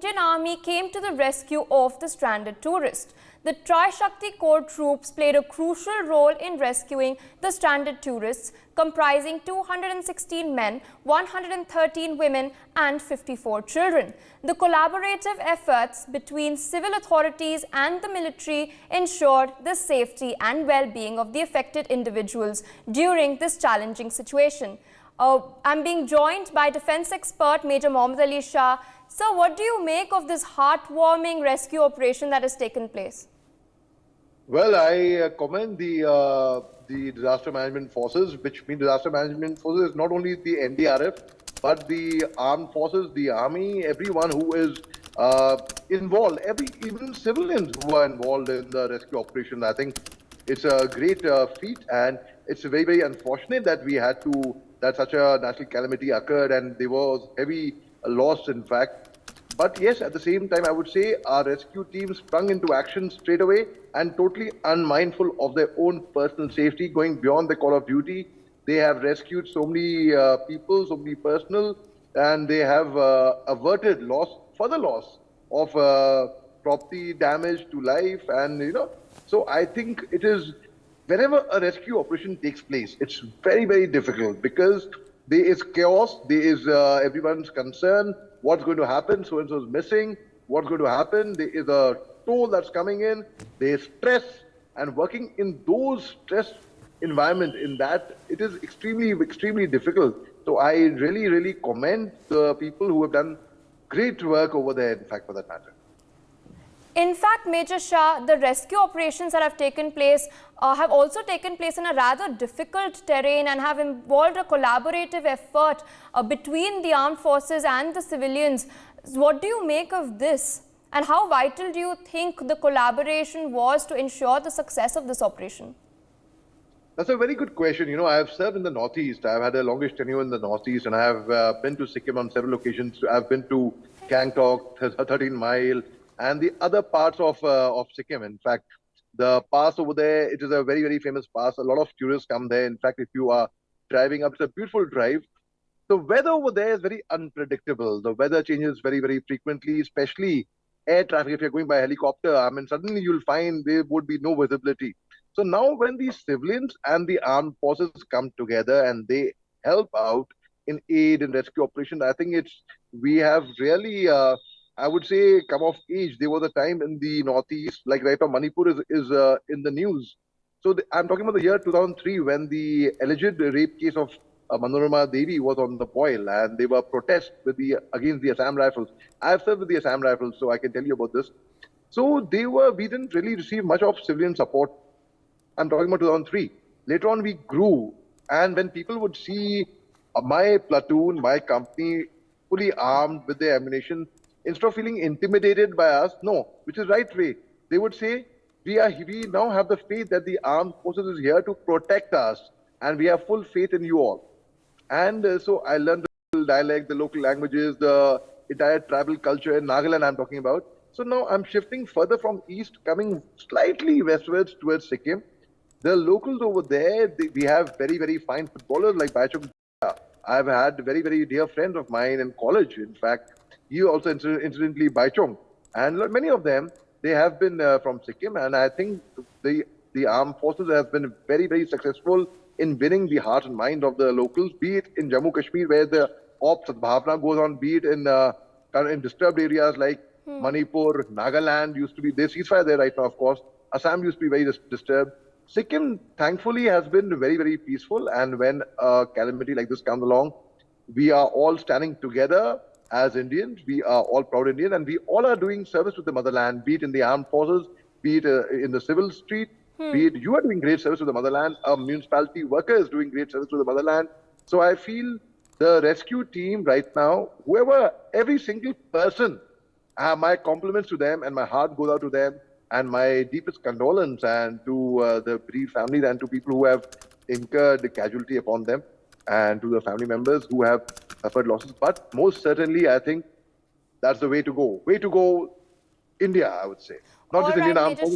Indian Army came to the rescue of the stranded tourist. The Tri-Shakti Corps troops played a crucial role in rescuing the stranded tourists, comprising 216 men, 113 women and 54 children. The collaborative efforts between civil authorities and the military ensured the safety and well-being of the affected individuals during this challenging situation. I'm being joined by defense expert Major Mohammed Ali Shah. So what do you make of this heartwarming rescue operation that has taken place? Well, I commend the disaster management forces, which means disaster management forces is not only the NDRF, but the armed forces, the army, everyone who is involved, even civilians who are involved in the rescue operation. I think it's a great feat, and it's very, very unfortunate that that such a national calamity occurred and there was heavy loss, in fact. But yes, at the same time, I would say our rescue team sprung into action straight away and totally unmindful of their own personal safety, going beyond the call of duty. They have rescued so many people, so many personnel, and they have averted further loss of property damage to life. And, so I think it is, whenever a rescue operation takes place, it's very, very difficult because there is chaos, there is everyone's concern, what's going to happen, so-and-so is missing, what's going to happen, there is a toll that's coming in, there is stress, and working in those stress environment, in that, it is extremely, extremely difficult. So I really, really commend the people who have done great work over there, in fact, for that matter. In fact, Major Shah, the rescue operations that have taken place have also taken place in a rather difficult terrain and have involved a collaborative effort between the armed forces and the civilians. What do you make of this? And how vital do you think the collaboration was to ensure the success of this operation? That's a very good question. I have served in the Northeast. I've had a longish tenure in the Northeast, and I have been to Sikkim on several occasions. I've been to Gangtok, 13 Mile, and the other parts of Sikkim. In fact, the pass over there, it is a very, very famous pass. A lot of tourists come there. In fact, if you are driving up, it's a beautiful drive. The weather over there is very unpredictable. The weather changes very, very frequently, especially air traffic. If you're going by helicopter, suddenly you'll find there would be no visibility. So now when these civilians and the armed forces come together and they help out in aid and rescue operations, I think we have really I would say come of age. There was a time in the Northeast, like right now Manipur is in the news. So I'm talking about the year 2003 when the alleged rape case of Manorama Devi was on the boil, and there were protests against the Assam Rifles. I've served with the Assam Rifles, so I can tell you about this. So we didn't really receive much of civilian support. I'm talking about 2003. Later on we grew, and when people would see my platoon, my company fully armed with their ammunition, instead of feeling intimidated by us, no, which is right way, they would say, we now have the faith that the armed forces is here to protect us, and we have full faith in you all. And so I learned the dialect, the local languages, the entire tribal culture in Nagaland I'm talking about. So now I'm shifting further from east, coming slightly westwards towards Sikkim. The locals over there, we have very, very fine footballers like Baichung. I've had very, very dear friends of mine in college, in fact. He also incidentally Baichung, and many of them, they have been from Sikkim, and I think the armed forces have been very, very successful in winning the heart and mind of the locals, be it in Jammu Kashmir where the Ops Bhavna goes on, be it in disturbed areas like Manipur, Nagaland used to be, there's ceasefire there right now, of course. Assam used to be very disturbed. Sikkim, thankfully, has been very, very peaceful, and when a calamity like this comes along, we are all standing together. As Indians, we are all proud Indians, and we all are doing service to the motherland, be it in the armed forces, be it in the civil street, be it you are doing great service to the motherland, a municipality worker is doing great service to the motherland. So I feel the rescue team right now, every single person, my compliments to them, and my heart goes out to them, and my deepest condolence and to the bereaved families and to people who have incurred the casualty upon them, and to the family members who have suffered losses. But most certainly, I think that's the way to go. Way to go, India, I would say. Not just Indian armed forces.